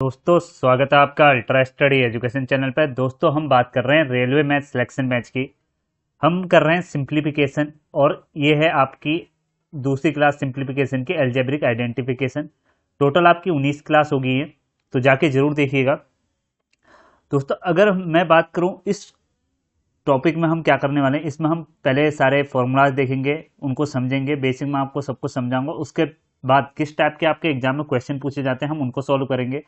दोस्तों स्वागत है आपका अल्ट्रा स्टडी एजुकेशन चैनल पर। दोस्तों हम बात कर रहे हैं रेलवे मैथ सिलेक्शन बैच की। हम कर रहे हैं सिंप्लीफिकेशन और ये है आपकी दूसरी क्लास सिंप्लीफिकेशन की अलजेब्रिक आइडेंटिफिकेशन। टोटल आपकी 19 क्लास हो गई है, तो जाके जरूर देखिएगा। दोस्तों अगर मैं बात करूं इस टॉपिक में हम क्या करने वाले हैं, इसमें हम पहले सारे फॉर्मूलाज देखेंगे, उनको समझेंगे, बेसिक में आपको सब कुछ समझाऊंगा। उसके बाद किस टाइप के आपके एग्जाम में क्वेश्चन पूछे जाते हैं हम उनको सॉल्व करेंगे।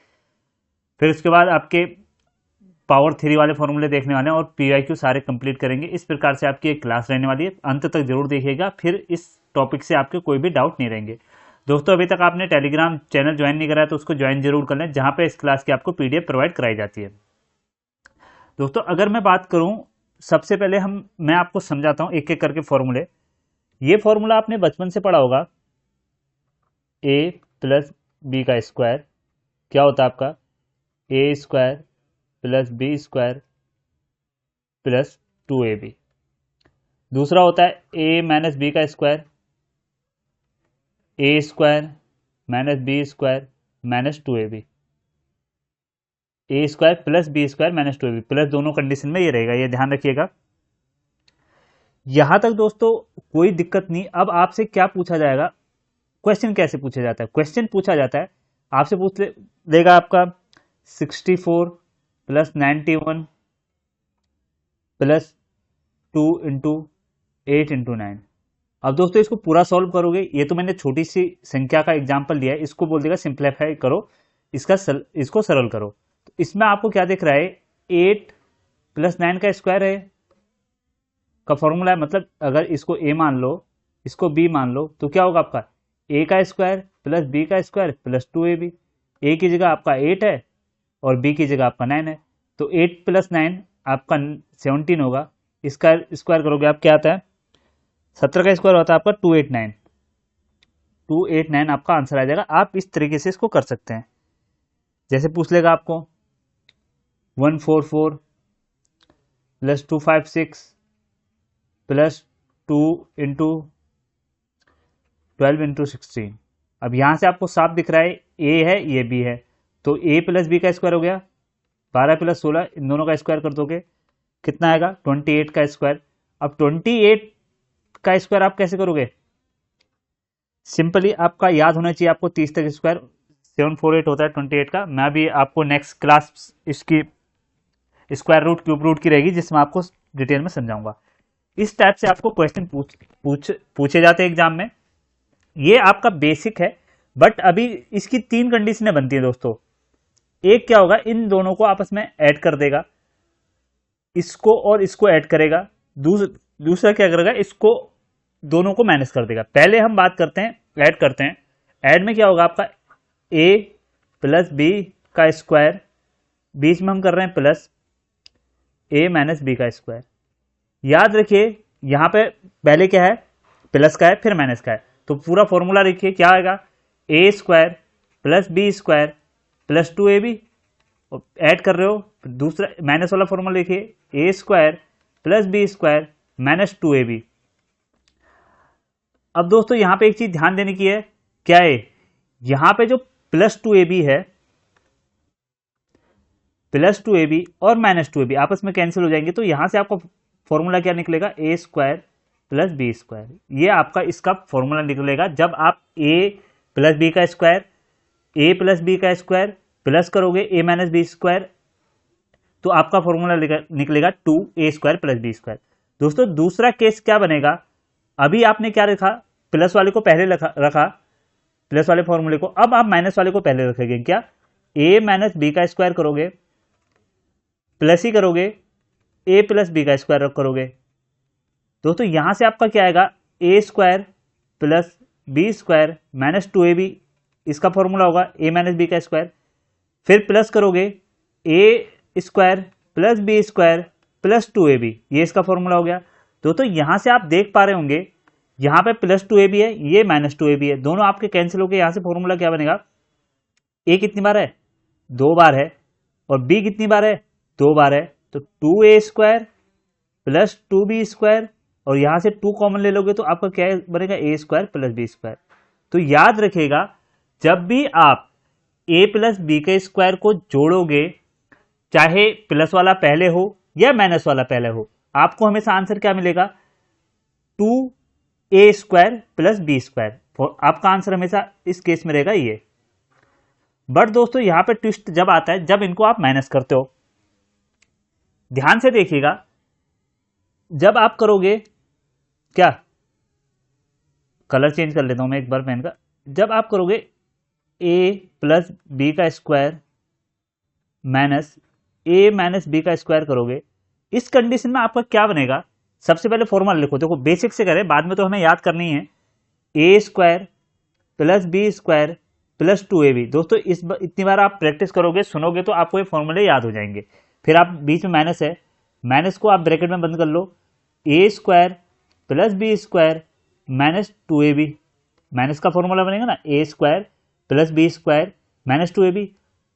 फिर उसके बाद आपके पावर थ्री वाले फॉर्मूले देखने वाले हैं और पीवाईक्यू सारे कंप्लीट करेंगे। इस प्रकार से आपकी एक क्लास रहने वाली है, अंत तक जरूर देखिएगा, फिर इस टॉपिक से आपके कोई भी डाउट नहीं रहेंगे। दोस्तों अभी तक आपने टेलीग्राम चैनल ज्वाइन नहीं करा है तो उसको ज्वाइन जरूर कर लें, जहां पे इस क्लास की आपको पीडीएफ प्रोवाइड कराई जाती है। दोस्तों अगर मैं बात करूं, सबसे पहले मैं आपको समझाता हूं एक एक करके फॉर्मूले। ये फॉर्मूला आपने बचपन से पढ़ा होगा, ए प्लस बी का स्क्वायर क्या होता है आपका, A square plus B square plus 2ab। दूसरा होता है ए माइनस बी का square, A square minus B square minus 2ab। A square plus B square minus 2ab, plus दोनों कंडीशन में ये रहेगा, ये ध्यान रखिएगा। यहां तक दोस्तों कोई दिक्कत नहीं। अब आपसे क्या पूछा जाएगा, क्वेश्चन कैसे पूछा जाता है। क्वेश्चन पूछा जाता है, आपसे पूछ देगा आपका 64 प्लस 91 प्लस 2 इंटू 8 इंटू 9। अब दोस्तों इसको पूरा सॉल्व करोगे, ये तो मैंने छोटी सी संख्या का एग्जांपल लिया है, इसको बोल देगा सिंप्लीफाई करो, इसको सरल करो। तो इसमें आपको क्या दिख रहा है, 8 प्लस 9 का स्क्वायर है का फॉर्मूला है। मतलब अगर इसको ए मान लो, इसको बी मान लो, तो क्या होगा आपका ए का स्क्वायर प्लस बी का स्क्वायर प्लस 2ab। ए की जगह आपका 8 है और बी की जगह आपका 9 है, तो 8 प्लस 9 आपका 17 होगा। इसका स्क्वायर करोगे आप क्या आता है, 17 का स्क्वायर होता है आपका 289। 289 आपका आंसर आ जाएगा। आप इस तरीके से इसको कर सकते हैं। जैसे पूछ लेगा आपको 144 प्लस 256 प्लस 2 इंटू 12 इंटू 16। अब यहां से आपको साफ दिख रहा है ए है ये बी है, तो ए प्लस बी का स्क्वायर हो गया 12 प्लस 16, इन दोनों का स्क्वायर कर दोगे कितना आएगा 28 का स्क्वायर। अब 28 का स्क्वायर आप कैसे करोगे, सिंपली आपका याद होना चाहिए आपको 30 तक स्क्वायर 748 होता है 28 का। मैं भी आपको नेक्स्ट क्लास इसकी स्क्वायर रूट क्यूब रूट की रहेगी, जिसमें आपको डिटेल में समझाऊंगा। इस टाइप से आपको क्वेश्चन पूछे जाते हैं एग्जाम में। ये आपका बेसिक है, बट अभी इसकी 3 कंडीशनें बनती है दोस्तों। एक क्या होगा, इन दोनों को आपस में ऐड कर देगा, इसको और इसको ऐड करेगा। दूसरा क्या करेगा, इसको दोनों को माइनस कर देगा। पहले हम बात करते हैं ऐड करते हैं। ऐड में क्या होगा आपका a प्लस बी का स्क्वायर, बीच में हम कर रहे हैं प्लस a माइनस बी का स्क्वायर। याद रखिए यहां पे पहले क्या है, प्लस का है फिर माइनस का है, तो पूरा फॉर्मूला लिखिए क्या आएगा, A square plus B square plus 2ab। Add कर रहे हो, दूसरा माइनस वाला फॉर्मूला लिखिए, A square plus B square minus 2ab। अब दोस्तों यहां पे एक चीज ध्यान देने की है, क्या है, यहां पे जो प्लस 2ab है, प्लस 2ab और माइनस 2ab आपस में कैंसिल हो जाएंगे, तो यहां से आपका फॉर्मूला क्या निकलेगा, ए स्क्वायर प्लस बी स्क्वायर। ये आपका इसका फॉर्मूला निकलेगा जब आप ए प्लस बी का स्क्वायर, ए प्लस बी का स्क्वायर प्लस करोगे ए माइनस बी स्क्वायर, तो आपका फॉर्मूला निकलेगा 2a square plus B square. दोस्तों दूसरा केस क्या बनेगा, अभी आपने क्या रखा, प्लस वाले को पहले रखा प्लस वाले फॉर्मूले को, अब आप माइनस वाले को पहले रखेंगे। क्या, a माइनस बी का स्क्वायर करोगे, प्लस ही करोगे a प्लस बी का स्क्वायर करोगे। दोस्तों यहां से आपका क्या आएगा, a square plus B square minus 2ab, इसका फॉर्मूला होगा a माइनस बी का स्क्वायर। फिर प्लस करोगे a square plus B square plus 2ab, ये इसका फॉर्मूला हो गया। दोस्तों यहां से आप देख पा रहे होंगे यहां पे प्लस 2ab है, ये माइनस 2ab है, दोनों आपके कैंसिल हो गए। यहां से फॉर्मूला क्या बनेगा, a कितनी बार है, 2 बार है, और b कितनी बार है, 2 बार है, तो 2a square plus 2b square, और यहां से 2 कॉमन ले लोगे तो आपका क्या बनेगा, a square plus B square. तो याद रखिएगा जब भी आप ए प्लस बी के स्क्वायर को जोड़ोगे, चाहे प्लस वाला पहले हो या माइनस वाला पहले हो, आपको हमेशा आंसर क्या मिलेगा? 2a² plus b²। आपका आंसर हमेशा इस केस में रहेगा ये। बट दोस्तों यहां पे ट्विस्ट जब आता है जब इनको आप माइनस करते हो। ध्यान से देखिएगा, जब आप करोगे क्या, कलर चेंज कर लेता हूं मैं एक बार पेन का। जब आप करोगे a प्लस बी का square minus a minus B का स्क्वायर करोगे, इस कंडीशन में आपका क्या बनेगा? सबसे पहले फॉर्मूला लिखो, देखो बेसिक से करें, बाद में तो हमें याद करनी है। a² plus b² plus 2ab। दोस्तों इतनी बार आप प्रैक्टिस करोगे, सुनोगे तो आपको ये फॉर्मूले याद हो जाएंगे। फिर आप बीच में माइनस है, माइनस को आप ब्रैकेट में बंद कर लो, a² plus b² minus 2ab। Minus का फॉर्मूला बनेगा ना, a² plus b² minus 2ab।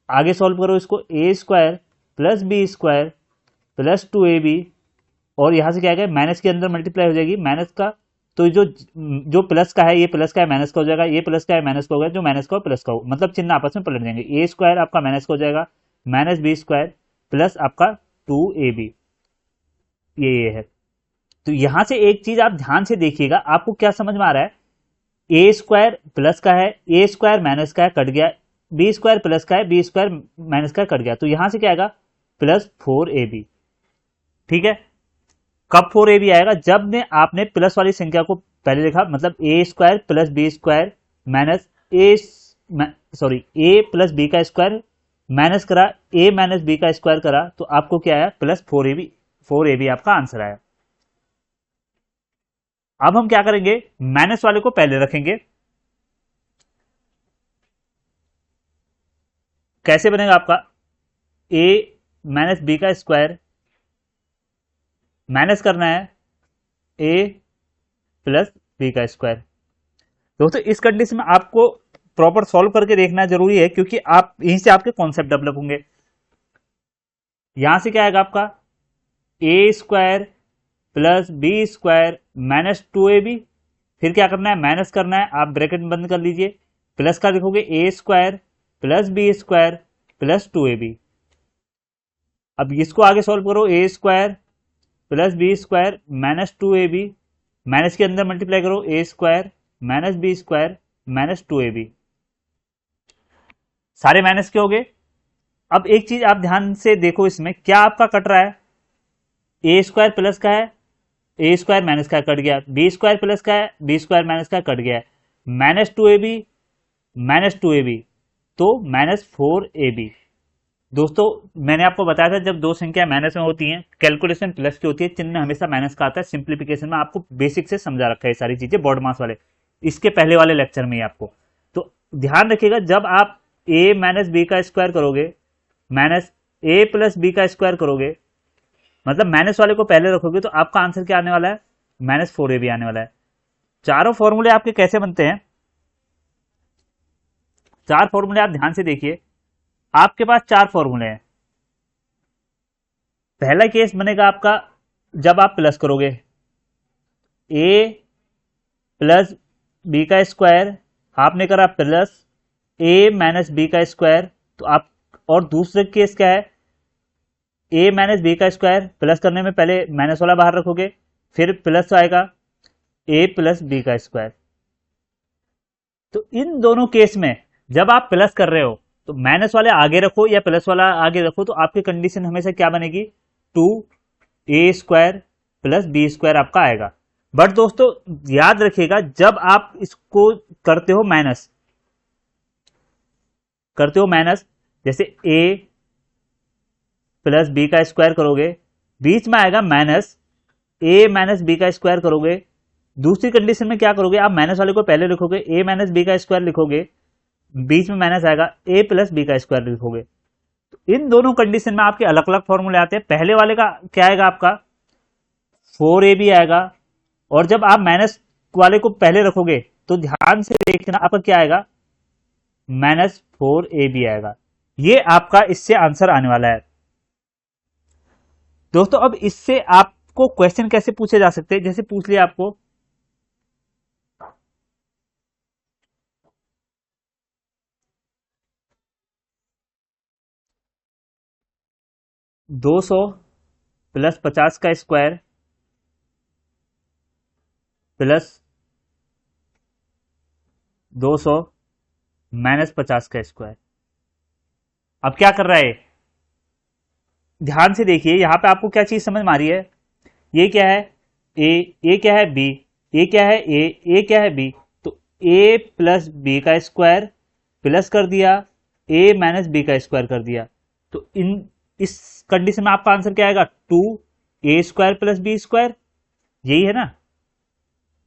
आगे सॉल्व करो इसको, a² plus b² plus 2ab, और यहां से क्या आएगा, माइनस के अंदर मल्टीप्लाई हो जाएगी माइनस का, तो जो प्लस का है ये प्लस का है माइनस का हो जाएगा, ये प्लस का है माइनस का होगा, जो माइनस का हो प्लस का हो, मतलब चिन्ह आपस में पलट जाएंगे। a² आपका माइनस का हो जाएगा, माइनस b² प्लस आपका 2ab, ये है। तो यहां से एक चीज आप ध्यान से देखिएगा, आपको क्या समझ में आ रहा है? a² प्लस का है, a² माइनस का है, कट गया, b² प्लस का है, b² माइनस का कट गया, तो यहां से क्या आएगा? Plus 4ab। ठीक है, कब 4ab आएगा? जब ने आपने प्लस वाली संख्या को पहले लिखा, मतलब a² plus b² minus a plus b का स्क्वायर माइनस करा, a माइनस b का स्क्वायर करा, तो आपको क्या आया? प्लस 4ab आपका आंसर आया। अब हम क्या करेंगे, माइनस वाले को पहले रखेंगे। कैसे बनेगा आपका? a माइनस b का स्क्वायर माइनस करना है a प्लस b का स्क्वायर। दोस्तों इस कंडीशन में आपको प्रॉपर सॉल्व करके देखना जरूरी है, क्योंकि आप यहीं से आपके कॉन्सेप्ट डेवलप होंगे। यहां से क्या आएगा आपका? a² plus b² minus 2ab। फिर क्या करना है? माइनस करना है, आप ब्रैकेट बंद कर लीजिए, प्लस का लिखोगे a² plus b² plus 2ab। अब इसको आगे सॉल्व करो, a² plus b² minus 2ab, minus के अंदर मल्टीप्लाई करो, a² minus b² minus 2ab, सारे माइनस के हो गए। अब एक चीज आप ध्यान से देखो, इसमें क्या आपका कट रहा है? a² प्लस का है, a² माइनस का कट गया, b² प्लस का है, b² माइनस का कट गया, माइनस 2ab तो माइनस 4ab। दोस्तों मैंने आपको बताया था, जब दो संख्या माइनस में होती हैं, कैलकुलेशन प्लस की होती है, चिन्ह हमेशा माइनस का आता है। सिंप्लीफिकेशन में आपको बेसिक से समझा रखा है ये सारी चीजें, बोर्ड मास वाले, इसके पहले वाले लेक्चर में ही आपको। तो ध्यान रखिएगा, जब आप a माइनस बी का स्क्वायर करोगे माइनस a प्लस बी का स्क्वायर करोगे, मतलब माइनस वाले को पहले रखोगे, तो आपका आंसर क्या आने वाला है? माइनस 4ab आने वाला है। चारों फॉर्मूले आपके कैसे बनते हैं? चार फॉर्मूले आप ध्यान से देखिए, आपके पास चार फॉर्मूले हैं। पहला केस बनेगा आपका, जब आप प्लस करोगे a प्लस बी का स्क्वायर, आपने करा प्लस a माइनस बी का स्क्वायर, तो आप, और दूसरा केस क्या है? a माइनस बी का स्क्वायर, प्लस करने में पहले माइनस वाला बाहर रखोगे, फिर प्लस आएगा a प्लस बी का स्क्वायर। तो इन दोनों केस में जब आप प्लस कर रहे हो, तो माइनस वाले आगे रखो या प्लस वाला आगे रखो, तो आपकी कंडीशन हमेशा क्या बनेगी? 2a² प्लस b² आपका आएगा। बट दोस्तों याद रखिएगा, जब आप इसको करते हो माइनस, जैसे a प्लस बी का स्क्वायर करोगे, बीच में आएगा माइनस a माइनस बी का स्क्वायर करोगे। दूसरी कंडीशन में क्या करोगे? आप माइनस वाले को पहले लिखोगे, a माइनस बी का स्क्वायर लिखोगे, बीच में माइनस आएगा, a प्लस बी का स्क्वायर लिखोगे। तो इन दोनों कंडीशन में आपके अलग अलग फॉर्मूले आते हैं। पहले वाले का क्या आएगा? आपका 4ab आएगा, और जब आप माइनस वाले को पहले रखोगे, तो ध्यान से देखना आपका क्या आएगा? माइनस 4ab आएगा। ये आपका इससे आंसर आने वाला है। दोस्तों अब इससे आपको क्वेश्चन कैसे पूछे जा सकते हैं? जैसे पूछ लिया आपको, 200 प्लस 50 का स्क्वायर प्लस 200 माइनस 50 का स्क्वायर। अब क्या कर रहा है, ध्यान से देखिए यहां पे आपको क्या चीज समझ में आ रही है। ये क्या है ए, ये क्या है बी, ये क्या है ए, ये क्या है बी। तो ए प्लस बी का स्क्वायर प्लस कर दिया ए माइनस बी का स्क्वायर कर दिया। तो इस कंडीशन में आपका आंसर क्या आएगा, 2a² प्लस बी स्क्वायर, यही है ना,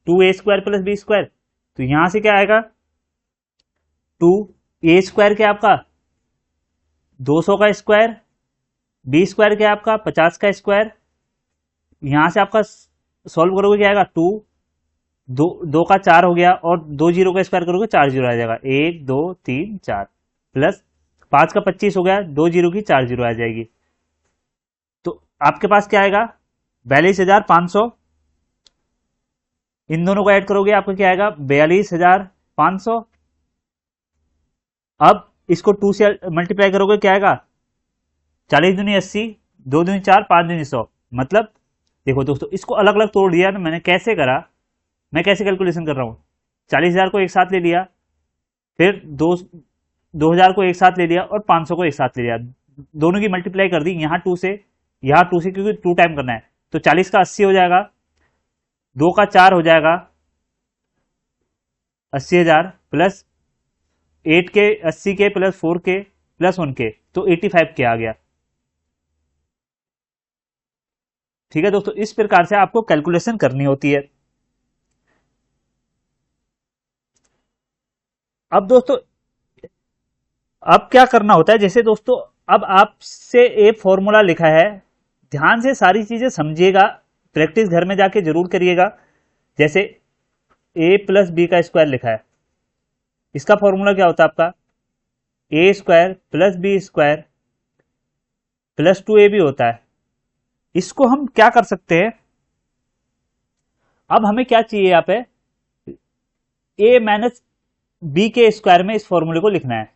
2a² प्लस बी स्क्वायर। तो यहां से क्या आएगा, 2a² क्या आपका 200 का स्क्वायर, बी स्क्वायर क्या आपका 50 का स्क्वायर। यहां से आपका सॉल्व करोगे क्या आएगा, दो का 4 हो गया और 2 जीरो का स्क्वायर करोगे 4 जीरो आ जाएगा, 1 2 3 4 प्लस 5 का 25 हो गया, 2 जीरो की 4 जीरो आ जाएगी। तो आपके पास क्या आएगा 42,500, इन दोनों को ऐड करोगे आपका क्या आएगा 42,500। अब इसको 2 से मल्टीप्लाई करोगे क्या आएगा, 40 दूनी 80, 2 दूनी 4, 5 दूनी 100। मतलब देखो दोस्तों इसको अलग अलग तोड़ दिया ना मैंने, कैसे करा, मैं कैसे कैलकुलेशन कर रहा हूं, 40,000 को एक साथ ले लिया, फिर 2,000 को एक साथ ले लिया और 500 को एक साथ ले लिया, दोनों की मल्टीप्लाई कर दी, यहां टू से क्योंकि 2 टाइम करना है। तो 40 का 80 हो जाएगा, 2 का 4 हो जाएगा 80,000 प्लस 8 के 80 के प्लस 4 के प्लस 1 के, तो 85 के आ गया। ठीक है दोस्तों, इस प्रकार से आपको कैलकुलेशन करनी होती है। अब दोस्तों अब क्या करना होता है, जैसे दोस्तों अब आपसे एक फॉर्मूला लिखा है, ध्यान से सारी चीजें समझिएगा, प्रैक्टिस घर में जाके जरूर करिएगा। जैसे a प्लस बी का स्क्वायर लिखा है, इसका फॉर्मूला क्या होता है आपका, a² plus B square plus 2ab होता है। इसको हम क्या कर सकते हैं, अब हमें क्या चाहिए यहाँ पे, a माइनस बी के स्क्वायर में इस फॉर्मूले को लिखना है।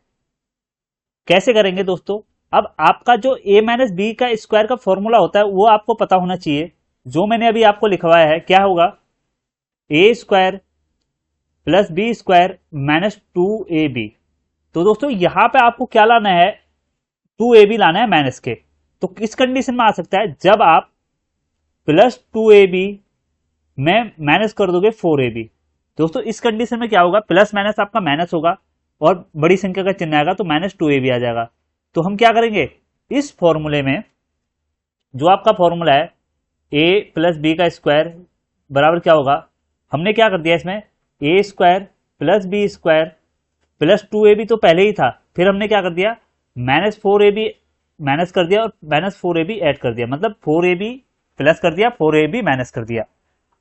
कैसे करेंगे दोस्तों, अब आपका जो a माइनस बी का स्क्वायर का फॉर्मूला होता है वो आपको पता होना चाहिए, जो मैंने अभी आपको लिखवाया है क्या होगा, a² plus B square minus 2ab। तो दोस्तों यहां पे आपको क्या लाना है, 2ab लाना है माइनस के। तो किस कंडीशन में आ सकता है, जब आप प्लस 2ab में माइनस कर दोगे 4ab। दोस्तों इस कंडीशन में क्या होगा, प्लस माइनस आपका माइनस होगा और बड़ी संख्या का चिन्ह आएगा तो माइनस 2ab आ जाएगा। तो हम क्या करेंगे, इस फॉर्मूले में जो आपका फॉर्मूला है a प्लस बी का स्क्वायर बराबर क्या होगा, हमने क्या कर दिया इसमें, a² plus B square plus 2ab तो पहले ही था, फिर हमने क्या कर दिया माइनस 4ab माइनस कर दिया और माइनस 4ab ऐड कर दिया, मतलब 4ab प्लस कर दिया 4ab माइनस कर दिया।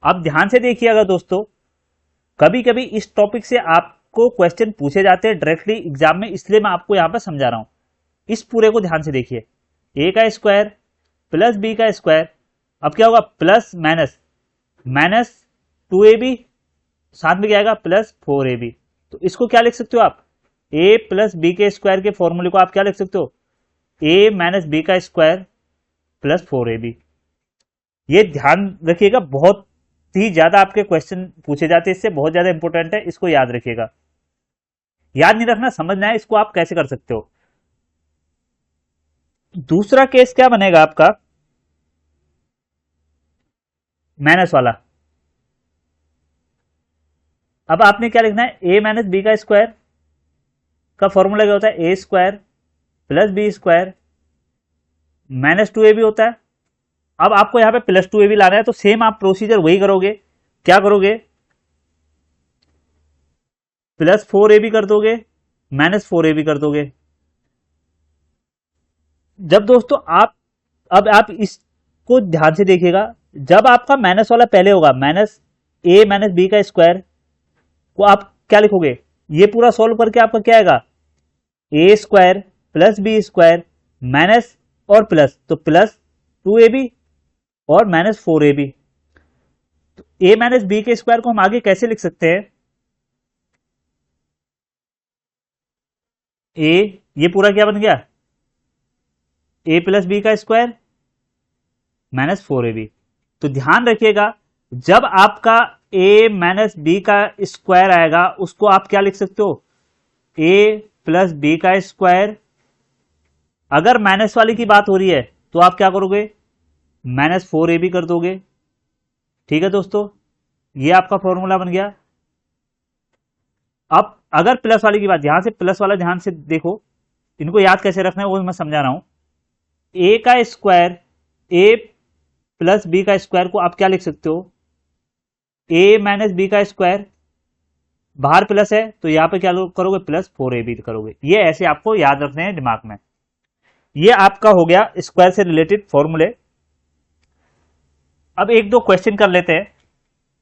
अब ध्यान से देखिएगा दोस्तों, कभी कभी इस टॉपिक से आपको क्वेश्चन पूछे जाते हैं डायरेक्टली एग्जाम में, इसलिए मैं आपको यहां पर समझा रहा हूं। इस पूरे को ध्यान से देखिए, a का स्क्वायर प्लस बी का स्क्वायर, अब क्या होगा प्लस माइनस माइनस 2ab, साथ में क्या आएगा प्लस 4ab। तो इसको क्या लिख सकते हो आप, a प्लस बी के स्क्वायर के फॉर्मूले को आप क्या लिख सकते हो, a माइनस बी का स्क्वायर प्लस 4ab। ये ध्यान रखिएगा, बहुत ही ज्यादा आपके क्वेश्चन पूछे जाते हैं, इससे बहुत ज्यादा इंपॉर्टेंट है, इसको याद रखिएगा। याद नहीं रखना, समझना है इसको आप कैसे कर सकते हो। दूसरा केस क्या बनेगा आपका, माइनस वाला। अब आपने क्या लिखना है, a माइनस बी का स्क्वायर का फॉर्मूला क्या होता है, a² plus B square minus 2ab होता है। अब आपको यहां पे प्लस 2ab लाना है, तो सेम आप प्रोसीजर वही करोगे, क्या करोगे प्लस 4ab कर दोगे माइनस 4ab कर दोगे। जब दोस्तों आप, अब आप इसको ध्यान से देखिएगा, जब आपका माइनस वाला पहले होगा, माइनस a माइनस बी का स्क्वायर को आप क्या लिखोगे, ये पूरा सॉल्व करके आपका क्या आएगा, a² plus B square minus और प्लस, तो प्लस 2ab और माइनस 4ab। तो a माइनस बी के स्क्वायर को हम आगे कैसे लिख सकते हैं, a, ये पूरा क्या बन गया ए प्लस बी का स्क्वायर माइनस 4ab। तो ध्यान रखिएगा, जब आपका ए माइनस बी का स्क्वायर आएगा उसको आप क्या लिख सकते हो, ए प्लस बी का स्क्वायर। अगर माइनस वाली की बात हो रही है तो आप क्या करोगे, माइनस 4ab कर दोगे। ठीक है दोस्तों, ये आपका फॉर्मूला बन गया। अब अगर प्लस वाली की बात, यहां से प्लस वाला ध्यान से देखो, इनको याद कैसे रखना है वो मैं समझा रहा हूं। ए का स्क्वायर, ए प्लस बी का स्क्वायर को आप क्या लिख सकते हो, ए माइनस बी का स्क्वायर। बाहर प्लस है तो यहां पे क्या करोगे, प्लस 4ab करोगे। ये ऐसे आपको याद रखने हैं दिमाग में। ये आपका हो गया स्क्वायर से रिलेटेड फॉर्मूले। अब एक दो क्वेश्चन कर लेते हैं।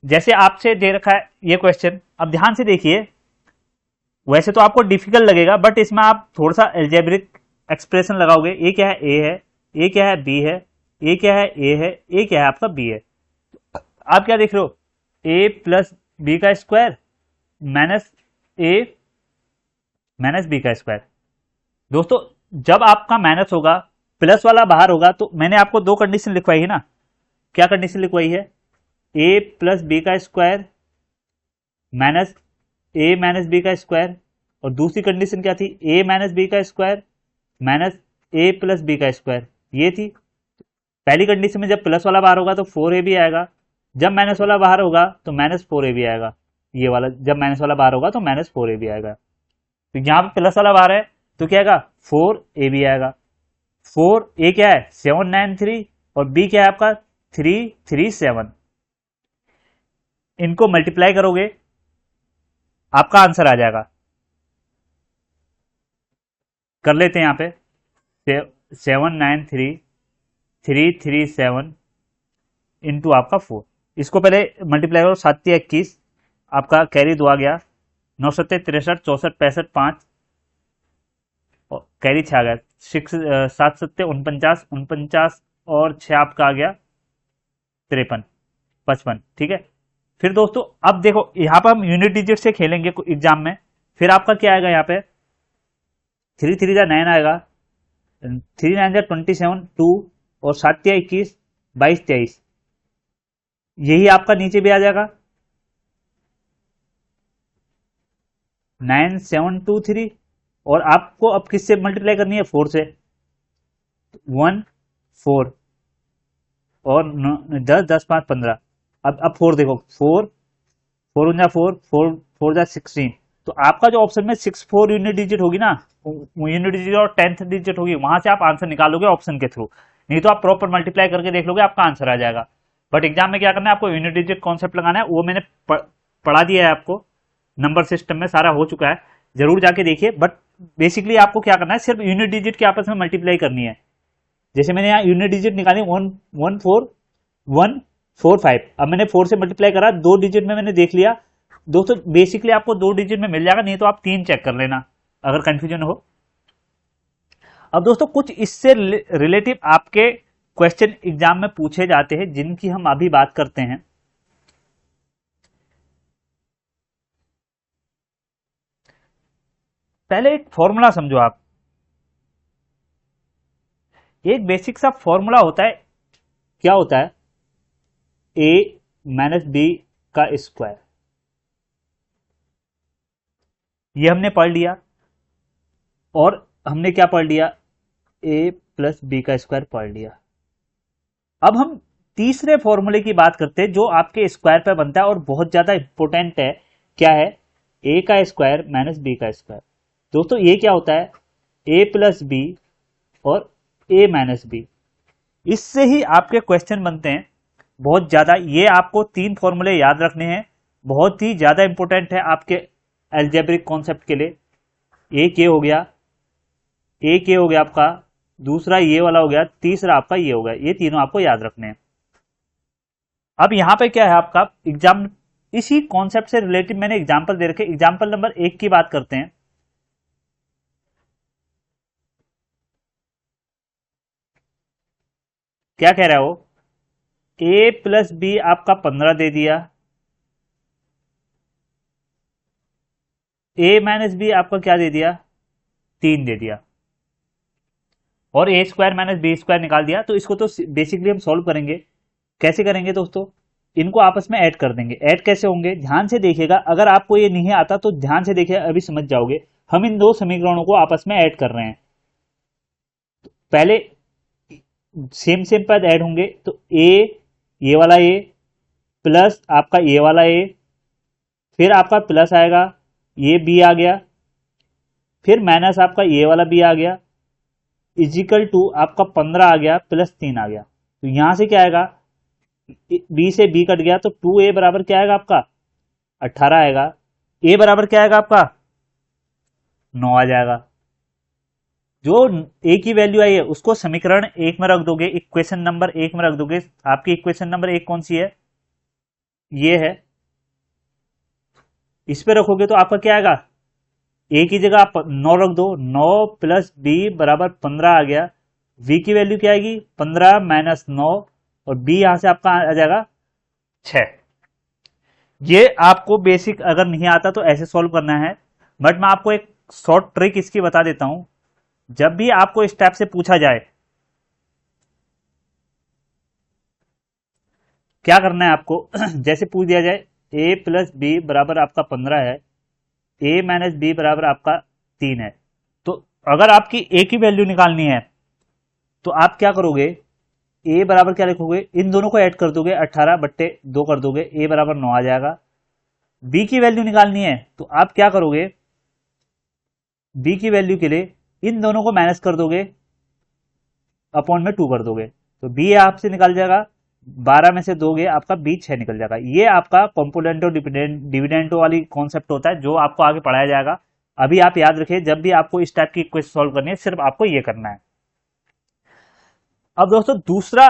जैसे आपसे दे रखा है ये क्वेश्चन, अब ध्यान से देखिए। वैसे तो आपको डिफिकल्ट लगेगा बट इसमें आप थोड़ा सा एल्जेब्रिक एक्सप्रेशन लगाओगे। ए क्या है, ए है, ए क्या है, बी है, ए क्या है, ए है, ए क्या है आपका, बी है। आप क्या देख रहे हो, ए प्लस बी का स्क्वायर माइनस ए माइनस बी का स्क्वायर। दोस्तों जब आपका माइनस होगा, प्लस वाला बाहर होगा, तो मैंने आपको दो कंडीशन लिखवाई है ना। क्या कंडीशन लिखवाई है, ए प्लस बी का स्क्वायर माइनस ए माइनस बी का स्क्वायर। और दूसरी कंडीशन क्या थी, ए माइनस बी का स्क्वायर माइनस ए प्लस बी का स्क्वायर, ये थी। पहली कंडीशन में जब प्लस वाला बाहर होगा तो 4ab आएगा, जब माइनस वाला बाहर होगा तो माइनस 4ab आएगा। ये वाला जब माइनस वाला बाहर होगा तो माइनस 4ab आएगा। तो यहां पे प्लस वाला बाहर है तो क्या आएगा, 4ab आएगा। 4a क्या है 793 और b क्या है आपका 337। इनको मल्टीप्लाई करोगे आपका आंसर आ जाएगा। कर लेते हैं यहां पे 793,337 इंटू आपका 4। इसको पहले मल्टीप्लाई करो, 7×21 आपका कैरी 2 आ गया, 9×7=63, 64, 65 और कैरी 6 आ गया, 7×7=49, और 6 आपका आ गया 53, 55। ठीक है, फिर दोस्तों अब देखो यहां पर हम यूनिट डिजिट से खेलेंगे एग्जाम में। फिर आपका क्या आएगा, यहाँ पे 3×3=9 आएगा, 3×9=27, 2 और 7×21 22, 23। यही आपका नीचे भी आ जाएगा 9723। और आपको अब किससे मल्टीप्लाई करनी है, 4 से, 1 4 और 10 10 5 15। अब 4 देखो, 4 4 4 4 4 16। तो आपका जो ऑप्शन में 64 यूनिट डिजिट होगी ना, यूनिट डिजिट और 10th डिजिट होगी, वहां से आप आंसर निकालोगे ऑप्शन के थ्रू। नहीं तो आप प्रॉपर मल्टीप्लाई करके देख लोगे, आपका आंसर आ जाएगा। बट एग्जाम में क्या करना है, आपको यूनिट डिजिट कॉन्सेप्ट लगाना है, वो मैंने पढ़ा दिया है आपको, नंबर सिस्टम में सारा हो चुका है, जरूर जाके देखिए। बट बेसिकली आपको क्या करना है, सिर्फ यूनिट डिजिट के आपस में मल्टीप्लाई करनी है। जैसे मैंने यहाँ यूनिट डिजिट निकाली 1 1 4 1 4 5। अब मैंने 4 से मल्टीप्लाई करा, 2 डिजिट में मैंने देख लिया। दोस्तों बेसिकली आपको 2 डिजिट में मिल जाएगा, नहीं तो आप 3 चेक कर लेना अगर कंफ्यूजन हो। अब दोस्तों कुछ इससे रिलेटिव आपके क्वेश्चन एग्जाम में पूछे जाते हैं, जिनकी हम अभी बात करते हैं। पहले एक फॉर्मूला समझो आप। एक बेसिक सा फॉर्मूला होता है, क्या होता है, ए माइनस बी का स्क्वायर। ये हमने पढ़ लिया, और हमने क्या पढ़ लिया, ए प्लस बी का स्क्वायर पढ़ लिया। अब हम तीसरे फॉर्मूले की बात करते हैं जो आपके स्क्वायर पे बनता है और बहुत ज्यादा इंपॉर्टेंट है। क्या है, ए का स्क्वायर माइनस बी का स्क्वायर। दोस्तों ये क्या होता है, ए प्लस बी और ए माइनस बी। इससे ही आपके क्वेश्चन बनते हैं बहुत ज्यादा। ये आपको 3 फॉर्मूले याद रखने हैं, बहुत ही ज्यादा इंपॉर्टेंट है आपके एल्जेब्रिक कॉन्सेप्ट के लिए। एक ये हो गया, एक ये हो गया आपका, दूसरा ये वाला हो गया, तीसरा आपका ये हो गया। ये तीनों आपको याद रखने हैं। अब यहां पे क्या है आपका एग्जाम, इसी कॉन्सेप्ट से रिलेटेड मैंने एग्जांपल दे रखे। एग्जांपल नंबर 1 की बात करते हैं। क्या कह रहा है वो, ए प्लस बी आपका 15 दे दिया, ए माइनस बी आपका क्या दे दिया, 3 दे दिया। और ए स्क्वायर माइनस बी स्क्वायर निकाल दिया। तो इसको तो बेसिकली हम सॉल्व करेंगे। कैसे करेंगे दोस्तों, इनको आपस में ऐड कर देंगे। ऐड कैसे होंगे, ध्यान से देखिएगा, अगर आपको ये नहीं आता तो ध्यान से देखिए, अभी समझ जाओगे। हम इन दो समीकरणों को आपस में ऐड कर रहे हैं। पहले सेम सेम पद ऐड होंगे, तो ये वाला ए प्लस आपका ये वाला ए, फिर आपका प्लस आएगा, ये बी आ गया, फिर माइनस आपका ये वाला बी आ गया, इजिकल टू आपका 15 आ गया, प्लस 3 आ गया। तो यहां से क्या आएगा, बी से बी कट गया, तो 2a बराबर क्या आएगा आपका 18 आएगा। ए बराबर क्या आएगा आपका 9 आ जाएगा। जो ए की वैल्यू आई है उसको समीकरण एक में रख दोगे, इक्वेशन नंबर एक में रख दोगे। आपकी इक्वेशन नंबर एक कौन सी है, ये है। इस पे रखोगे तो आपका क्या आएगा, ए की जगह आप 9 रख दो, 9 प्लस बी बराबर 15 आ गया। वी की वैल्यू क्या आएगी 15 माइनस 9, और बी यहां से आपका आ जाएगा 6। ये आपको बेसिक अगर नहीं आता तो ऐसे सॉल्व करना है, बट मैं आपको एक शॉर्ट ट्रिक इसकी बता देता हूं। जब भी आपको इस टाइप से पूछा जाए, क्या करना है आपको जैसे पूछ दिया जाए ए प्लस बी बराबर आपका 15 है, ए माइनस बी बराबर आपका 3 है, तो अगर आपकी ए की वैल्यू निकालनी है तो आप क्या करोगे, ए बराबर क्या लिखोगे, इन दोनों को ऐड कर दोगे, 18/2 कर दोगे, ए बराबर 9 आ जाएगा। बी की वैल्यू निकालनी है तो आप क्या करोगे, बी की वैल्यू के लिए इन दोनों को माइनस कर दोगे, अपॉन में 2 कर दोगे, तो बी आपसे निकल जाएगा, 12 में से दोगे आपका बी 6 निकल जाएगा। ये आपका कॉम्पोनेंटो डिविडेंटो वाली कॉन्सेप्ट होता है, जो आपको आगे पढ़ाया जाएगा। अभी आप याद रखिए, जब भी आपको इस टाइप की इक्वेशन सॉल्व करनी है सिर्फ आपको ये करना है। अब दोस्तों दूसरा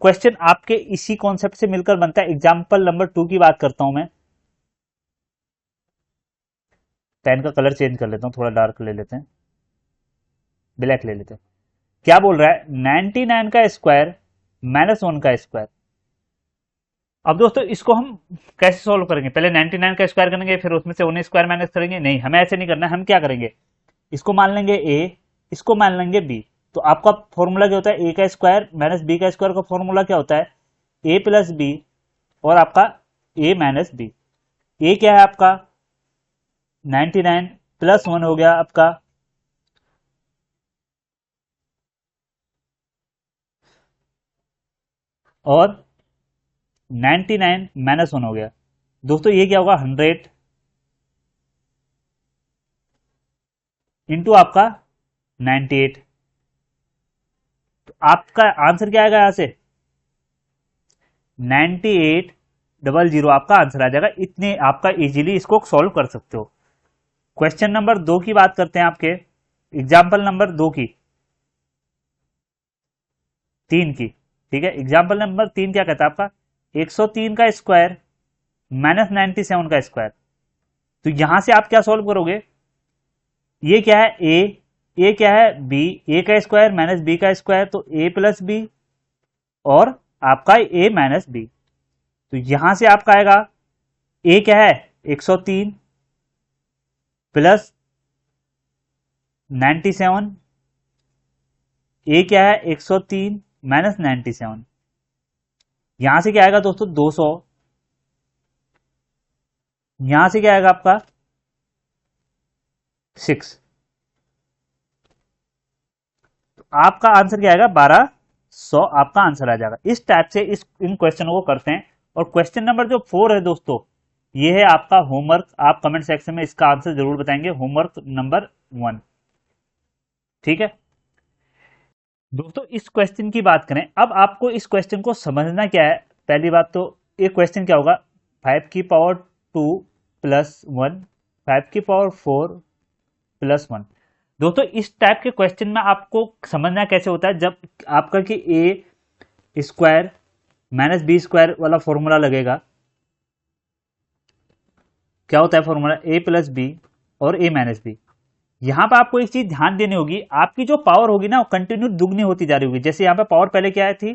क्वेश्चन आपके इसी कॉन्सेप्ट से मिलकर बनता है। एग्जाम्पल नंबर 2 की बात करता हूं मैं। पेन का कलर चेंज कर लेता हूं, थोड़ा डार्क ले लेते हैं, ब्लैक ले लेते हैं। क्या बोल रहा है, 99 का स्क्वायर माइनस 1 का स्क्वायर। अब दोस्तों इसको हम कैसे सॉल्व करेंगे, पहले 99 का स्क्वायर करेंगे फिर उसमें से 1 स्क्वायर माइनस करेंगे, नहीं हमें ऐसे नहीं करना है। हम क्या करेंगे, इसको मान लेंगे ए, इसको मान लेंगे बी। तो आपका फॉर्मूला क्या होता है, ए का स्क्वायर माइनस बी का स्क्वायर का फॉर्मूला क्या होता है, ए प्लस बी और आपका ए माइनस बी। ए क्या है आपका 99 प्लस 1 हो गया आपका, और 99 माइनस 1 हो गया। दोस्तों ये क्या होगा 100 इंटू आपका 98। तो आपका आंसर क्या आएगा, यहां से 9800 आपका आंसर आ जाएगा। इतने आपका इजीली इसको सॉल्व कर सकते हो। क्वेश्चन नंबर 2 की बात करते हैं, आपके एग्जाम्पल नंबर 2 की, 3 की, ठीक है। एग्जाम्पल नंबर 3 क्या कहता है आपका, 103 का स्क्वायर माइनस 97 का स्क्वायर। तो यहां से आप क्या सॉल्व करोगे, ये क्या है ए, ए क्या है बी, ए का स्क्वायर माइनस बी का स्क्वायर, तो ए प्लस बी और आपका ए माइनस बी। तो यहां से आपका आएगा ए क्या है 103 प्लस 97, ए क्या है 103 माइनस 97। यहां से क्या आएगा दोस्तों 200, यहां से क्या आएगा आपका 6। तो आपका आंसर क्या आएगा 1200, आपका आंसर आ जाएगा। इस टाइप से इन क्वेश्चनों को करते हैं। और क्वेश्चन नंबर जो 4 है दोस्तों, ये है आपका होमवर्क। आप कमेंट सेक्शन में इसका आंसर जरूर बताएंगे, होमवर्क नंबर 1, ठीक है दोस्तों। इस क्वेश्चन की बात करें, अब आपको इस क्वेश्चन को समझना क्या है। पहली बात तो ये क्वेश्चन क्या होगा, 5 की पावर 2 प्लस 1, 5 की पावर 4 प्लस 1। दोस्तों इस टाइप के क्वेश्चन में आपको समझना कैसे होता है, जब आपका कि ए स्क्वायर माइनस बी स्क्वायर वाला फॉर्मूला लगेगा। क्या होता है फॉर्मूला, ए प्लस बी और ए माइनस बी। यहां पर आपको एक चीज ध्यान देनी होगी, आपकी जो पावर होगी ना वो कंटिन्यू दुगनी होती जा रही होगी। जैसे यहां पर पावर पहले क्या थी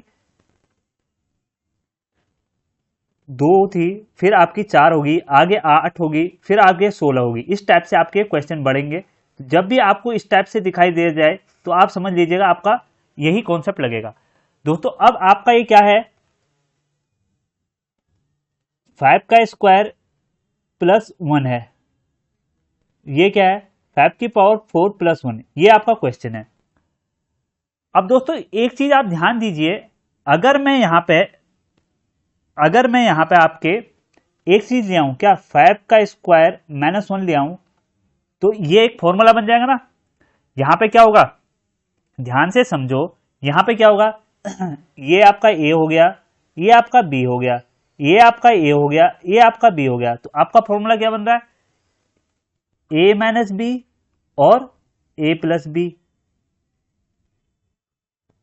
2 थी, फिर आपकी 4 होगी, आगे 8 होगी, फिर आगे 16 होगी। इस टाइप से आपके क्वेश्चन बढ़ेंगे। जब भी आपको इस टाइप से दिखाई दे जाए तो आप समझ लीजिएगा आपका यही कॉन्सेप्ट लगेगा। दोस्तों अब आपका ये क्या है, 5 का स्क्वायर प्लस 1 है, ये क्या है 5 की पावर 4 प्लस 1, ये आपका क्वेश्चन है। अब दोस्तों एक चीज आप ध्यान दीजिए, अगर मैं यहां पे आपके एक चीज ले आऊं, क्या 5 का स्क्वायर माइनस 1 ले आऊं, तो ये एक फॉर्मूला बन जाएगा ना। यहां पे क्या होगा, ध्यान से समझो, यहां पे क्या होगा ये आपका ए हो गया, ये आपका बी हो गया, ये आपका ए हो गया, ये आपका बी हो गया, तो आपका फॉर्मूला क्या बन रहा है, ए माइनस बी और ए प्लस बी।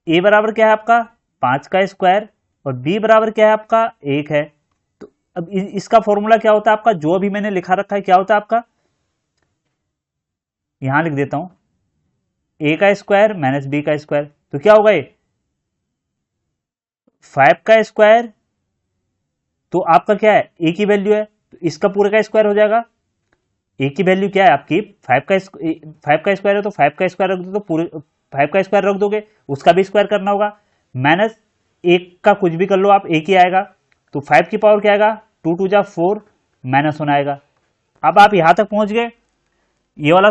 ए बराबर क्या है आपका 5 का स्क्वायर और बी बराबर क्या है आपका 1 है। तो अब इसका फॉर्मूला क्या होता है आपका, जो अभी मैंने लिखा रखा है क्या होता है आपका, यहां लिख देता हूं, ए का स्क्वायर माइनस बी का स्क्वायर, तो क्या होगा ये 5 का स्क्वायर, तो आपका क्या है ए की वैल्यू है, तो इसका पूरे का स्क्वायर हो जाएगा। ए की वैल्यू क्या है आपकी 5 का स्क्वायर है, तो 5 का स्क्वायर रख दो, तो पूरे 5 का स्क्वायर रख दोगे, उसका भी स्क्वायर करना होगा, माइनस एक का कुछ भी कर लो आप, एक ही आएगा, तो 5 की पावर क्या आएगा 2 2 जा 4 माइनस 1 आएगा। अब आप यहां तक पहुंच गए, ये वाला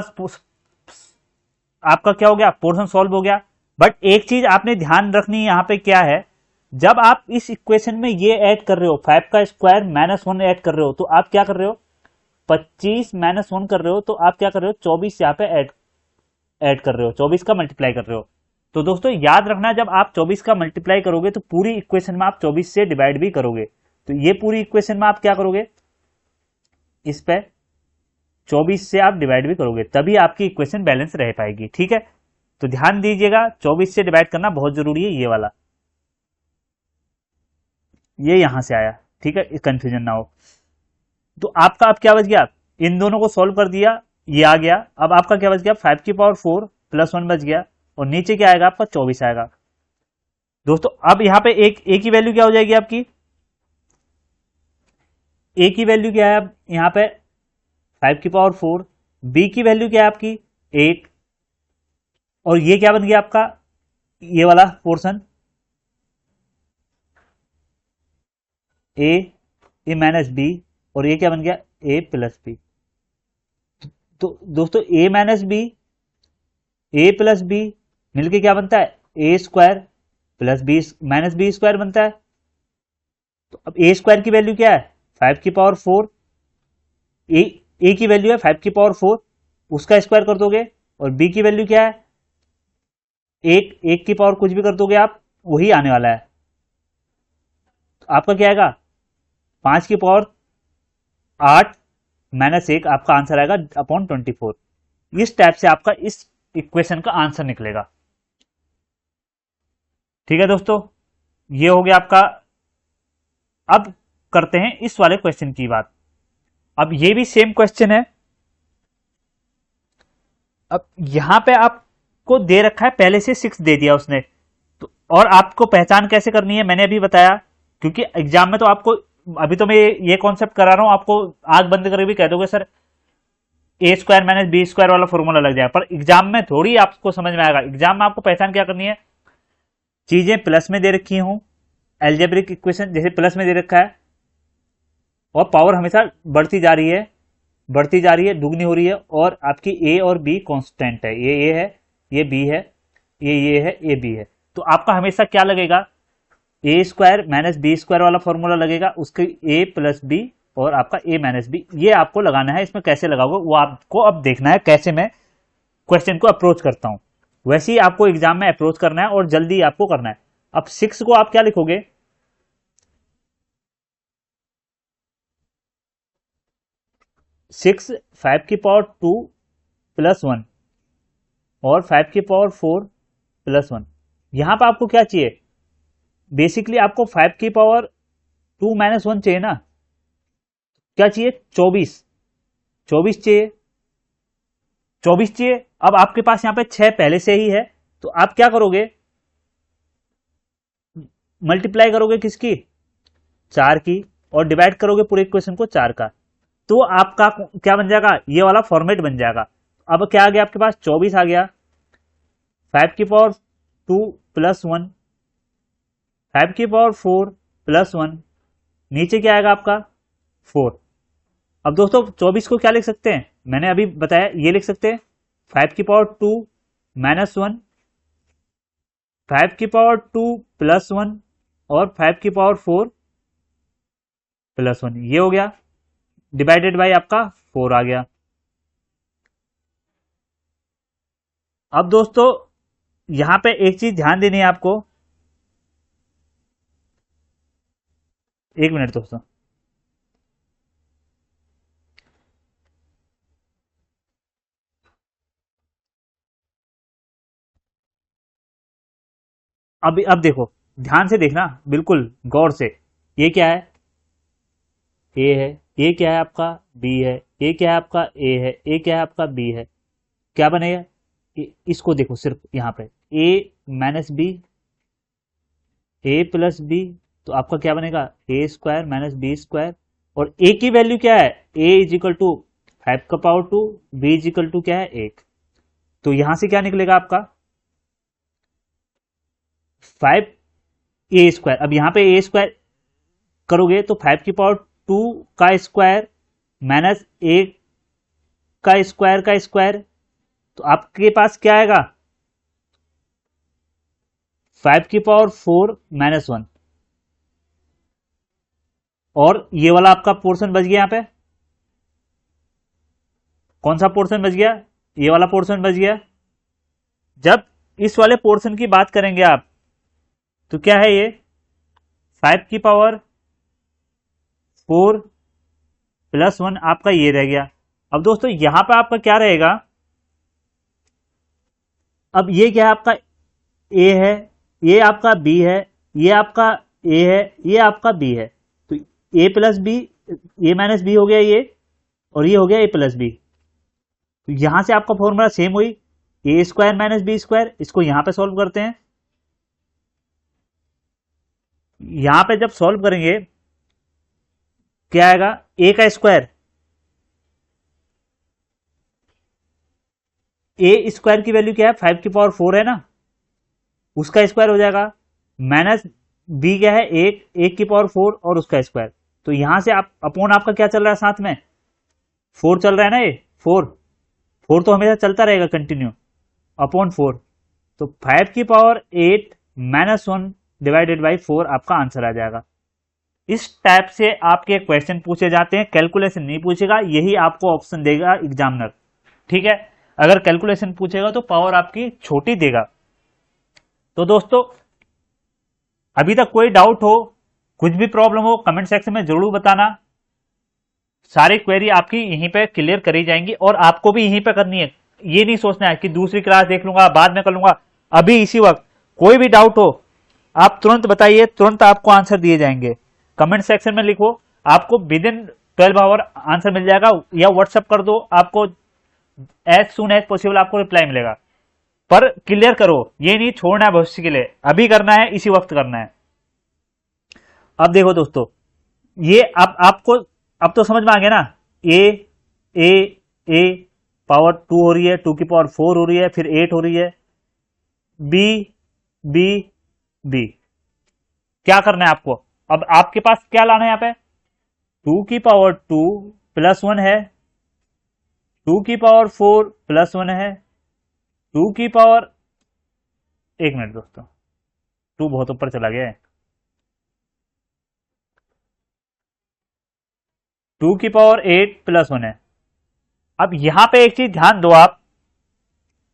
आपका क्या हो गया, पोर्शन सॉल्व हो गया। बट एक चीज आपने ध्यान रखनी है यहां पे क्या है, जब आप इस इक्वेशन में ये ऐड कर रहे हो 5 का स्क्वायर माइनस 1 ऐड कर रहे हो, तो आप क्या कर रहे हो 25 माइनस 1 कर रहे हो, तो आप क्या कर रहे हो 24 यहाँ पे ऐड कर रहे हो, 24 का मल्टीप्लाई कर रहे हो। तो दोस्तों याद रखना, जब आप 24 का मल्टीप्लाई करोगे तो पूरी इक्वेशन में आप 24 से डिवाइड भी करोगे, तो ये पूरी इक्वेशन में आप क्या करोगे, इस पे 24 से आप डिवाइड भी करोगे, तभी आपकी इक्वेशन बैलेंस रह पाएगी। ठीक है, तो ध्यान दीजिएगा 24 से डिवाइड करना बहुत जरूरी है, ये वाला, ये यहां से आया, ठीक है, कंफ्यूजन ना हो। तो आपका अब क्या बच गया, इन दोनों को सॉल्व कर दिया, ये आ गया। अब आपका क्या बच गया 5 की पावर 4 प्लस 1 बच गया, और नीचे क्या आएगा आपका 24 आएगा। दोस्तों अब यहां पे एक ए की वैल्यू क्या हो जाएगी आपकी, ए की वैल्यू क्या है अब यहां पे 5 की पावर 4, बी की वैल्यू क्या है आपकी 8, और ये क्या बन गया आपका ये वाला पोर्शन ए माइनस बी, और ये क्या बन गया ए प्लस बी। तो दोस्तों ए प्लस बी मिलके क्या बनता है A square plus B minus B square बनता है। तो अब ए स्क्वायर की वैल्यू क्या है 5 की पावर 4, ए की वैल्यू है 5 की पावर 4, उसका स्क्वायर कर दोगे, और बी की वैल्यू क्या है एक की पावर कुछ भी कर दोगे आप, वही आने वाला है। तो आपका क्या आएगा 5 की पावर 8 माइनस 1, आपका आंसर आएगा अपॉन 24। इस टाइप से आपका इस इक्वेशन का आंसर निकलेगा। ठीक है दोस्तों, ये हो गया आपका। अब करते हैं इस वाले क्वेश्चन की बात। अब ये भी सेम क्वेश्चन है। अब यहां पे आपको दे रखा है, पहले से 6 दे दिया उसने, तो और आपको पहचान कैसे करनी है मैंने अभी बताया, क्योंकि एग्जाम में तो आपको, अभी तो मैं ये कॉन्सेप्ट करा रहा हूं, आपको आंख बंद करके भी कह दोगे सर ए स्क्वायर माइनस बी स्क्वायर वाला फॉर्मूला लग जाएगा, पर एग्जाम में थोड़ी आपको समझ में आएगा। एग्जाम में आपको पहचान क्या करनी है, चीजें प्लस में दे रखी हूं, एल्जेब्रिक इक्वेशन जैसे प्लस में दे रखा है, और पावर हमेशा बढ़ती जा रही है, दुगनी हो रही है, और आपकी ए और बी कांस्टेंट है, ये ए है, ये बी है, ये है, ये बी है। तो आपका हमेशा क्या लगेगा ए स्क्वायर माइनस बी स्क्वायर वाला फॉर्मूला लगेगा, उसके ए प्लस बी और आपका ए माइनस बी, ये आपको लगाना है। इसमें कैसे लगाओगे वो आपको अब देखना है, कैसे मैं क्वेश्चन को अप्रोच करता हूं, वैसे ही आपको एग्जाम में अप्रोच करना है और जल्दी आपको करना है। अब 6 को आप क्या लिखोगे, 6 5 की पावर 2 प्लस 1 और 5 की पावर 4 प्लस 1। यहां पर आपको क्या चाहिए, बेसिकली आपको 5 की पावर 2 माइनस 1 चाहिए ना, क्या चाहिए 24 चाहिए, 24 चाहिए। अब आपके पास यहां पे 6 पहले से ही है, तो आप क्या करोगे मल्टीप्लाई करोगे किसकी 4 की, और डिवाइड करोगे पूरे इक्वेशन को 4 का, तो आपका क्या बन जाएगा ये वाला फॉर्मेट बन जाएगा। अब क्या आ गया आपके पास 24 आ गया, 5 की पावर 2 प्लस 1, 5 की पावर 4 प्लस 1, नीचे क्या आएगा आपका 4। अब दोस्तों 24 को क्या लिख सकते हैं, मैंने अभी बताया, ये लिख सकते हैं 5 की पावर 2 माइनस 1, 5 की पावर 2 प्लस 1 और 5 की पावर 4 प्लस 1, ये हो गया, डिवाइडेड बाई आपका 4 आ गया। अब दोस्तों यहां पे एक चीज ध्यान देनी है आपको, एक मिनट दोस्तों। अब देखो, ध्यान से देखना, बिल्कुल गौर से। ये क्या है, ए है, ये क्या है आपका बी है, ये क्या है आपका ए है, ये क्या है आपका बी है, क्या बनेगा, इसको देखो सिर्फ यहां पे ए माइनस बी, ए प्लस बी, तो आपका क्या बनेगा ए स्क्वायर माइनस बी स्क्वायर। और ए की वैल्यू क्या है, ए इज इक्वल टू 5 का power 2, B is equal to क्या है 1, तो यहां से क्या निकलेगा आपका 5 ए स्क्वायर। अब यहां पे ए स्क्वायर करोगे तो 5 की पावर 2 का स्क्वायर माइनस 1 का स्क्वायर, तो आपके पास क्या आएगा 5 की पावर 4 माइनस 1, और ये वाला आपका पोर्शन बच गया, यहां पे कौन सा पोर्शन बच गया, ये वाला पोर्शन बच गया। जब इस वाले पोर्शन की बात करेंगे आप, तो क्या है ये 5 की पावर 4 प्लस 1 आपका ये रह गया। अब दोस्तों यहां पर आपका क्या रहेगा, अब ये क्या है आपका ए है, ये आपका बी है, ये आपका ए है, ये आपका बी है, तो ए प्लस बी, ए माइनस बी हो गया ये, और ये हो गया ए प्लस बी। तो यहां से आपका फॉर्मूला सेम हुई, ए स्क्वायर माइनस बी स्क्वायर, इसको यहां पे सॉल्व करते हैं। यहां पे जब सॉल्व करेंगे क्या आएगा, ए का स्क्वायर, ए स्क्वायर की वैल्यू क्या है 5 की पावर 4 है ना, उसका स्क्वायर हो जाएगा, माइनस बी क्या है 1 की पावर 4 और उसका स्क्वायर, तो यहां से आप अपॉन आपका क्या चल रहा है साथ में 4 चल रहा है ना, ये 4 4 तो हमेशा चलता रहेगा कंटिन्यू, अपॉन 4, तो 5 की पावर 8 माइनस 1 डिवाइडेड बाई 4 आपका आंसर आ जाएगा। इस टाइप से आपके क्वेश्चन पूछे जाते हैं, कैलकुलेशन नहीं पूछेगा, यही आपको ऑप्शन देगा एग्जामिनर, ठीक है। अगर कैलकुलेशन पूछेगा तो पावर आपकी छोटी देगा। तो दोस्तों अभी तक कोई डाउट हो, कुछ भी प्रॉब्लम हो, कमेंट सेक्शन में जरूर बताना, सारी क्वेरी आपकी यहीं पे क्लियर करी जाएंगी, और आपको भी यहीं पे करनी है, ये नहीं सोचना है कि दूसरी क्लास देख लूंगा बाद में कर लूंगा, अभी इसी वक्त कोई भी डाउट हो आप तुरंत बताइए, तुरंत आपको आंसर दिए जाएंगे। कमेंट सेक्शन में लिखो, आपको विद इन 12 आवर आंसर मिल जाएगा, या व्हाट्सएप कर दो, आपको एज सुन एज पॉसिबल आपको रिप्लाई मिलेगा। पर क्लियर करो, ये नहीं छोड़ना है भविष्य के लिए, अभी करना है, इसी वक्त करना है। अब देखो दोस्तों, ये अब आपको अब तो समझ में आ गया ना, ए ए ए पावर 2 हो रही है, 2 की पावर 4 हो रही है, फिर 8 हो रही है, बी बी बी, क्या करना है आपको, अब आपके पास क्या लाना है यहाँ पे 2 की पावर 2 प्लस 1 है, 2 की पावर 4 प्लस 1 है, 2 की पावर, एक मिनट दोस्तों 2 बहुत ऊपर चला गया है, 2 की पावर 8 प्लस 1 है। अब यहां पे एक चीज ध्यान दो आप,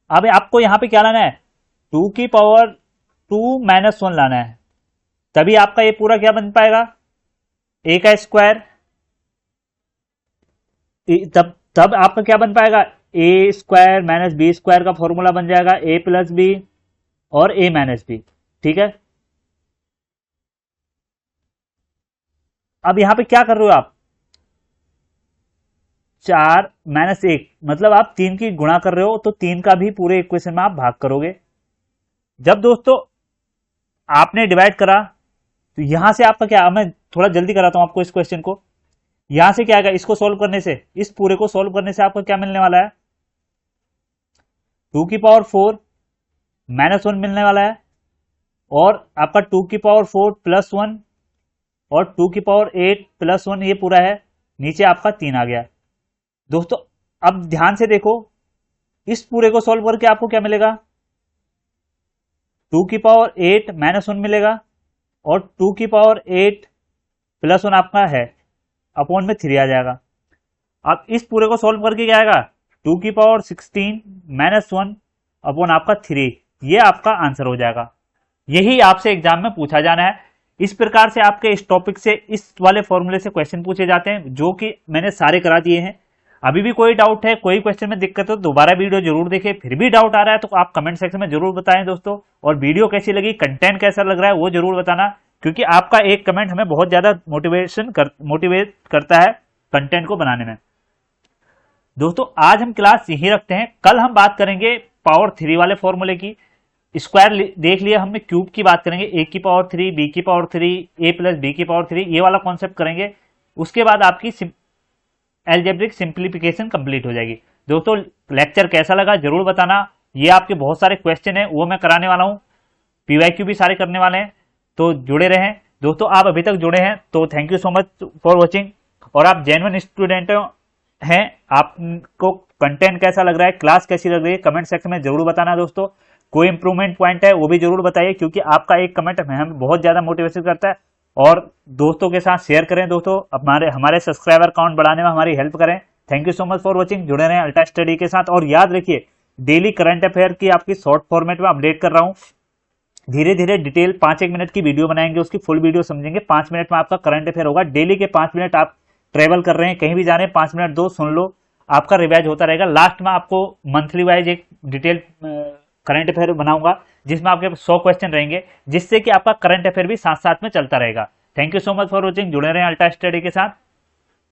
अब आपको यहां पे क्या लाना है 2 की पावर 2 माइनस 1 लाना है, तभी आपका ये पूरा क्या बन पाएगा ए का स्क्वायर, तब तब आपका क्या बन पाएगा ए स्क्वायर माइनस बी स्क्वायर का फॉर्मूला बन जाएगा ए प्लस बी और ए माइनस बी, ठीक है। अब यहां पे क्या कर रहे हो आप 4 माइनस 1, मतलब आप 3 की गुणा कर रहे हो, तो 3 का भी पूरे इक्वेशन में आप भाग करोगे। जब दोस्तों आपने डिवाइड करा, तो यहां से आपका क्या, मैं थोड़ा जल्दी कराता हूं आपको इस क्वेश्चन को, यहां से क्या आएगा, इसको सोल्व करने से, इस पूरे को सोल्व करने से आपको क्या मिलने वाला है 2 की पावर 4 -1 मिलने वाला है, और आपका 2⁴ प्लस 1 और 2⁸ प्लस 1 ये पूरा है, नीचे आपका 3 आ गया। दोस्तों अब ध्यान से देखो, इस पूरे को सॉल्व करके आपको क्या मिलेगा, 2⁸ -1 मिलेगा और 2⁸ प्लस 1 आपका है, अपॉन में 3 आ जाएगा। अब इस पूरे को सॉल्व करके क्या आएगा, 2⁻16 -1 अपॉन आपका 3, ये आपका आंसर हो जाएगा। यही आपसे एग्जाम में पूछा जाना है। इस प्रकार से आपके इस टॉपिक से, इस वाले फॉर्मूले से क्वेश्चन पूछे जाते हैं, जो कि मैंने सारे करा दिए हैं। अभी भी कोई डाउट है, कोई क्वेश्चन में दिक्कत हो, दोबारा वीडियो जरूर देखें। फिर भी डाउट आ रहा है तो आप कमेंट सेक्शन में जरूर बताएं दोस्तों। और वीडियो कैसी लगी, कंटेंट कैसा लग रहा है, वो जरूर बताना, क्योंकि आपका एक कमेंट हमें बहुत ज्यादा मोटिवेट करता है कंटेंट को बनाने में। दोस्तों आज हम क्लास यही रखते हैं, कल हम बात करेंगे पावर 3 वाले फॉर्मूले की। स्क्वायर देख लिया हमने, क्यूब की बात करेंगे, a की पावर 3, b की पावर 3, a प्लस b की पावर 3, ये वाला कॉन्सेप्ट करेंगे। उसके बाद आपकी एल्जेब्रिक सिंप्लीफिकेशन कंप्लीट हो जाएगी। दोस्तों लेक्चर कैसा लगा जरूर बताना। ये आपके बहुत सारे क्वेश्चन है वो मैं कराने वाला हूँ, पीवाईक्यू भी सारे करने वाले हैं, तो जुड़े रहें। दोस्तों आप अभी तक जुड़े हैं तो thank you so much for watching. और आप जेन्युइन स्टूडेंट हैं, आपको कंटेंट कैसा लग रहा है, क्लास कैसी लग रही है, कमेंट सेक्शन में जरूर बताना दोस्तों। कोई इंप्रूवमेंट पॉइंट है वो भी जरूर बताइए, क्योंकि आपका एक कमेंट हमें बहुत ज्यादा मोटिवेशन करता है। और दोस्तों के साथ शेयर करें दोस्तों, हमारे सब्सक्राइबर काउंट बढ़ाने में हमारी हेल्प करें। Thank you so much for watching, जुड़े रहें अल्ट्रा स्टडी के साथ। और याद रखिए, डेली करंट अफेयर की आपकी शॉर्ट फॉर्मेट में अपडेट कर रहा हूं। धीरे धीरे डिटेल 5-1 मिनट की वीडियो बनाएंगे, उसकी फुल वीडियो समझेंगे। 5 मिनट में आपका करंट अफेयर होगा। डेली के 5 मिनट आप ट्रेवल कर रहे हैं, कहीं भी जा रहे हैं, 5 मिनट दो, सुन लो, आपका रिवाइज होता रहेगा। लास्ट में आपको मंथली वाइज एक डिटेल करंट अफेयर बनाऊंगा, जिसमें आपके 100 क्वेश्चन रहेंगे, जिससे कि आपका करंट अफेयर भी साथ साथ में चलता रहेगा। Thank you so much for watching, जुड़े रहें अल्ट्रा स्टडी के साथ।